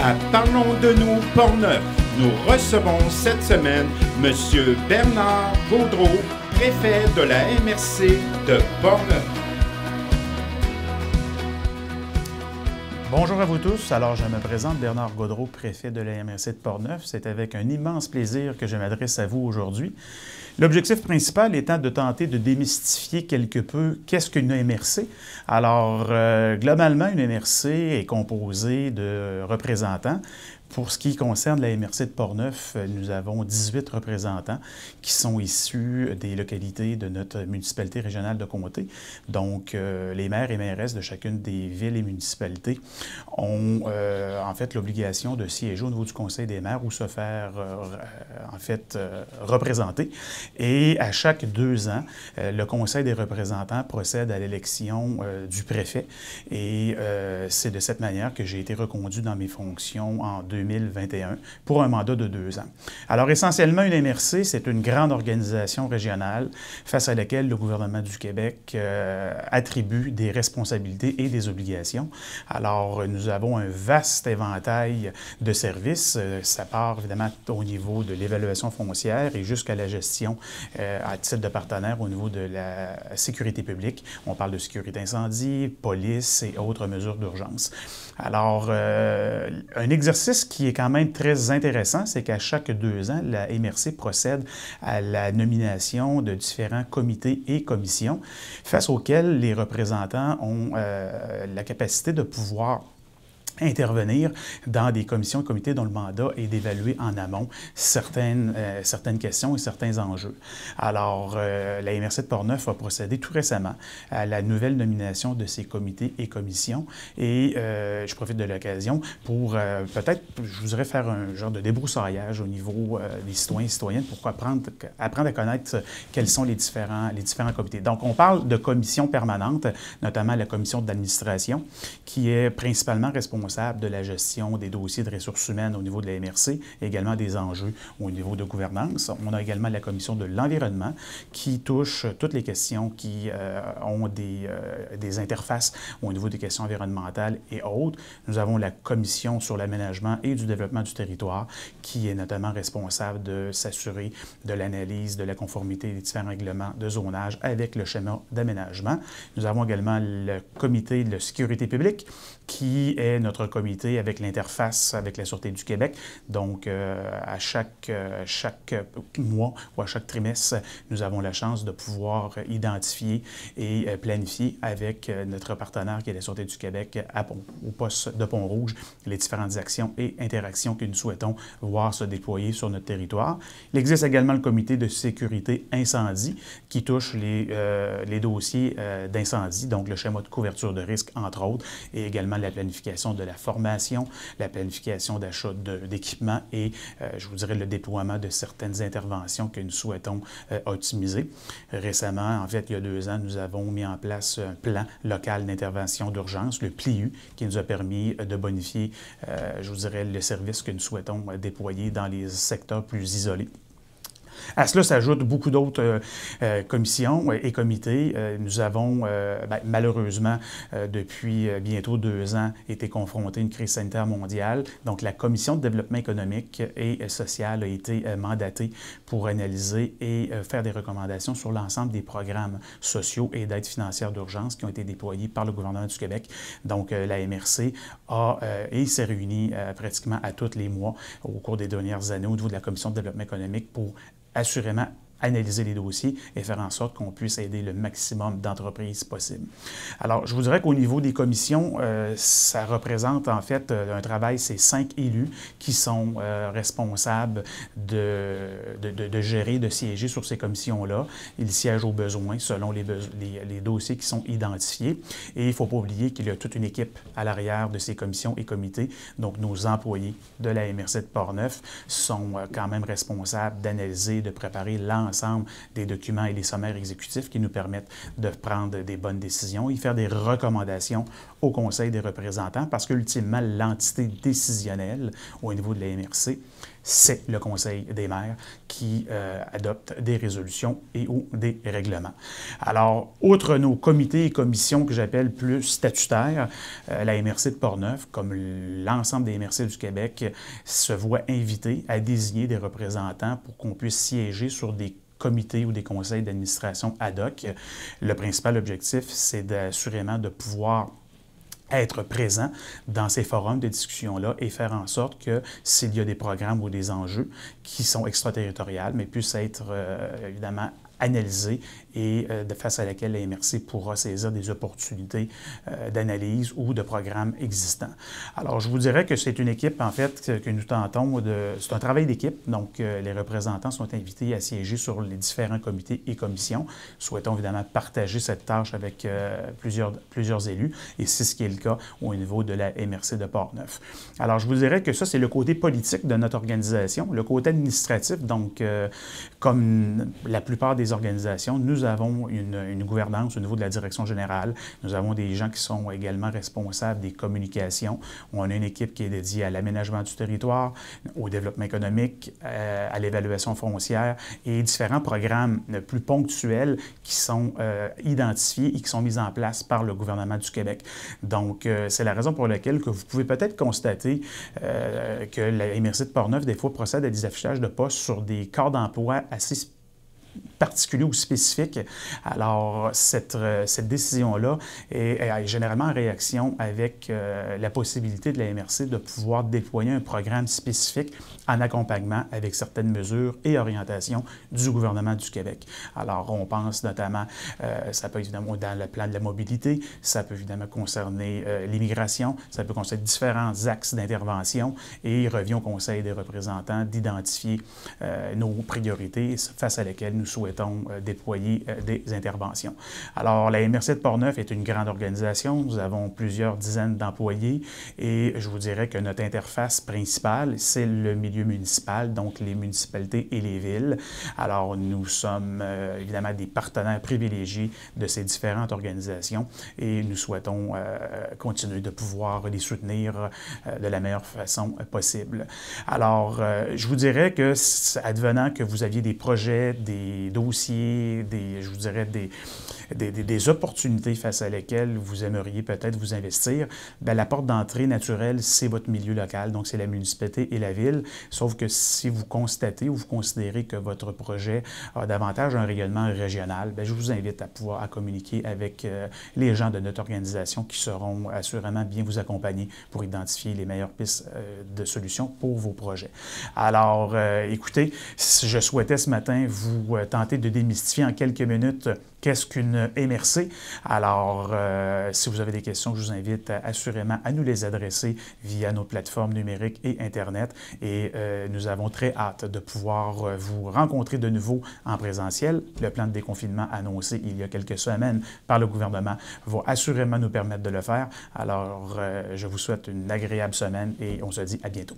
À Parlons de nous Portneuf, nous recevons cette semaine M. Bernard Gaudreau, préfet de la MRC de Portneuf. Bonjour à vous tous. Alors, je me présente Bernard Gaudreau, préfet de la MRC de Portneuf. C'est avec un immense plaisir que je m'adresse à vous aujourd'hui. L'objectif principal étant de tenter de démystifier quelque peu qu'est-ce qu'une MRC. Alors, globalement, une MRC est composée de représentants. Pour ce qui concerne la MRC de Portneuf, nous avons 18 représentants qui sont issus des localités de notre municipalité régionale de comté. Donc, les maires et mairesses de chacune des villes et municipalités ont en fait l'obligation de siéger au niveau du Conseil des maires ou se faire représenter. Et à chaque 2 ans, le Conseil des représentants procède à l'élection du préfet. Et c'est de cette manière que j'ai été reconduit dans mes fonctions en 2021 pour un mandat de 2 ans. Alors, essentiellement, une MRC, c'est une grande organisation régionale face à laquelle le gouvernement du Québec attribue des responsabilités et des obligations. Alors, nous avons un vaste éventail de services. Ça part évidemment au niveau de l'évaluation foncière et jusqu'à la gestion à titre de partenaire au niveau de la sécurité publique. On parle de sécurité incendie, police et autres mesures d'urgence. Alors, un exercice qui est quand même très intéressant, c'est qu'à chaque 2 ans, la MRC procède à la nomination de différents comités et commissions face auxquels les représentants ont la capacité de pouvoir intervenir dans des commissions et comités dont le mandat est d'évaluer en amont certaines questions et certains enjeux. Alors, la MRC de Portneuf a procédé tout récemment à la nouvelle nomination de ces comités et commissions et je profite de l'occasion pour peut-être, je voudrais faire un genre de débroussaillage au niveau des citoyens et citoyennes pour apprendre à connaître quels sont les différents comités. Donc, on parle de commissions permanentes, notamment la commission de l'administration, qui est principalement responsable de la gestion des dossiers de ressources humaines au niveau de la MRC, et également des enjeux au niveau de gouvernance. On a également la commission de l'environnement qui touche toutes les questions qui ont des interfaces au niveau des questions environnementales et autres. Nous avons la commission sur l'aménagement et du développement du territoire qui est notamment responsable de s'assurer de l'analyse de la conformité des différents règlements de zonage avec le schéma d'aménagement. Nous avons également le comité de la sécurité publique qui est notre comité avec l'interface avec la Sûreté du Québec. Donc, à chaque mois ou à chaque trimestre, nous avons la chance de pouvoir identifier et planifier avec notre partenaire qui est la Sûreté du Québec au poste de Pont-Rouge les différentes actions et interactions que nous souhaitons voir se déployer sur notre territoire. Il existe également le comité de sécurité incendie qui touche les dossiers d'incendie, donc le schéma de couverture de risque, entre autres, et également la planification de la formation, la planification d'achat d'équipements et, je vous dirais, le déploiement de certaines interventions que nous souhaitons optimiser. Récemment, en fait, il y a 2 ans, nous avons mis en place un plan local d'intervention d'urgence, le PLIU, qui nous a permis de bonifier, je vous dirais, le service que nous souhaitons déployer dans les secteurs plus isolés. À cela s'ajoutent beaucoup d'autres commissions et comités. Nous avons malheureusement, depuis bientôt 2 ans, été confrontés à une crise sanitaire mondiale. Donc, la Commission de développement économique et social a été mandatée pour analyser et faire des recommandations sur l'ensemble des programmes sociaux et d'aide financière d'urgence qui ont été déployés par le gouvernement du Québec. Donc, la MRC s'est réunie pratiquement à tous les mois au cours des dernières années au niveau de la Commission de développement économique pour assurément analyser les dossiers et faire en sorte qu'on puisse aider le maximum d'entreprises possible. Alors, je vous dirais qu'au niveau des commissions, ça représente en fait un travail, c'est 5 élus qui sont responsables de gérer, de siéger sur ces commissions-là. Ils siègent aux besoins selon les dossiers qui sont identifiés. Et il ne faut pas oublier qu'il y a toute une équipe à l'arrière de ces commissions et comités. Donc, nos employés de la MRC de Portneuf sont quand même responsables d'analyser, de préparer l'ensemble des documents et les sommaires exécutifs qui nous permettent de prendre des bonnes décisions et faire des recommandations au Conseil des représentants parce qu'ultimement, l'entité décisionnelle au niveau de la MRC, c'est le Conseil des maires qui adopte des résolutions et ou des règlements. Alors, outre nos comités et commissions que j'appelle plus statutaires, la MRC de Portneuf, comme l'ensemble des MRC du Québec, se voit invitée à désigner des représentants pour qu'on puisse siéger sur des comités ou des conseils d'administration ad hoc. Le principal objectif, c'est assurément de pouvoir être présent dans ces forums de discussion-là et faire en sorte que s'il y a des programmes ou des enjeux qui sont extraterritoriales, mais puissent être évidemment analysés et face à laquelle la MRC pourra saisir des opportunités d'analyse ou de programmes existants. Alors, je vous dirais que c'est une équipe, en fait, que nous tentons de... C'est un travail d'équipe, donc les représentants sont invités à siéger sur les différents comités et commissions. Souhaitons évidemment partager cette tâche avec plusieurs élus, et c'est ce qui est le cas au niveau de la MRC de Portneuf. Alors, je vous dirais que ça, c'est le côté politique de notre organisation. Le côté administratif, donc, comme la plupart des organisations, nous avons une gouvernance au niveau de la direction générale. Nous avons des gens qui sont également responsables des communications. On a une équipe qui est dédiée à l'aménagement du territoire, au développement économique, à l'évaluation foncière et différents programmes plus ponctuels qui sont identifiés et qui sont mis en place par le gouvernement du Québec. Donc, c'est la raison pour laquelle que vous pouvez peut-être constater que la MRC de Portneuf, des fois, procède à des affichages de postes sur des corps d'emploi assez particulier ou spécifique. Alors, cette décision-là est généralement en réaction avec la possibilité de la MRC de pouvoir déployer un programme spécifique en accompagnement avec certaines mesures et orientations du gouvernement du Québec. Alors, on pense notamment, ça peut évidemment dans le plan de la mobilité, ça peut évidemment concerner l'immigration, ça peut concerner différents axes d'intervention et il revient au Conseil des représentants d'identifier nos priorités face à lesquelles nous souhaitons déployer des interventions. Alors, la MRC de Portneuf est une grande organisation. Nous avons plusieurs dizaines d'employés et je vous dirais que notre interface principale, c'est le milieu municipal, donc les municipalités et les villes. Alors, nous sommes évidemment des partenaires privilégiés de ces différentes organisations et nous souhaitons continuer de pouvoir les soutenir de la meilleure façon possible. Alors, je vous dirais que, advenant que vous aviez des projets, des dossiers, je vous dirais des opportunités face à lesquelles vous aimeriez peut-être vous investir, bien, la porte d'entrée naturelle, c'est votre milieu local, donc c'est la municipalité et la ville. Sauf que si vous constatez ou vous considérez que votre projet a davantage un rayonnement régional, bien, je vous invite à pouvoir communiquer avec les gens de notre organisation qui seront assurément bien vous accompagner pour identifier les meilleures pistes de solutions pour vos projets. Alors, écoutez, je souhaitais ce matin vous tenter de démystifier en quelques minutes qu'est-ce qu'une MRC. Alors, si vous avez des questions, je vous invite assurément à nous les adresser via nos plateformes numériques et Internet. Et nous avons très hâte de pouvoir vous rencontrer de nouveau en présentiel. Le plan de déconfinement annoncé il y a quelques semaines par le gouvernement va assurément nous permettre de le faire. Alors, je vous souhaite une agréable semaine et on se dit à bientôt.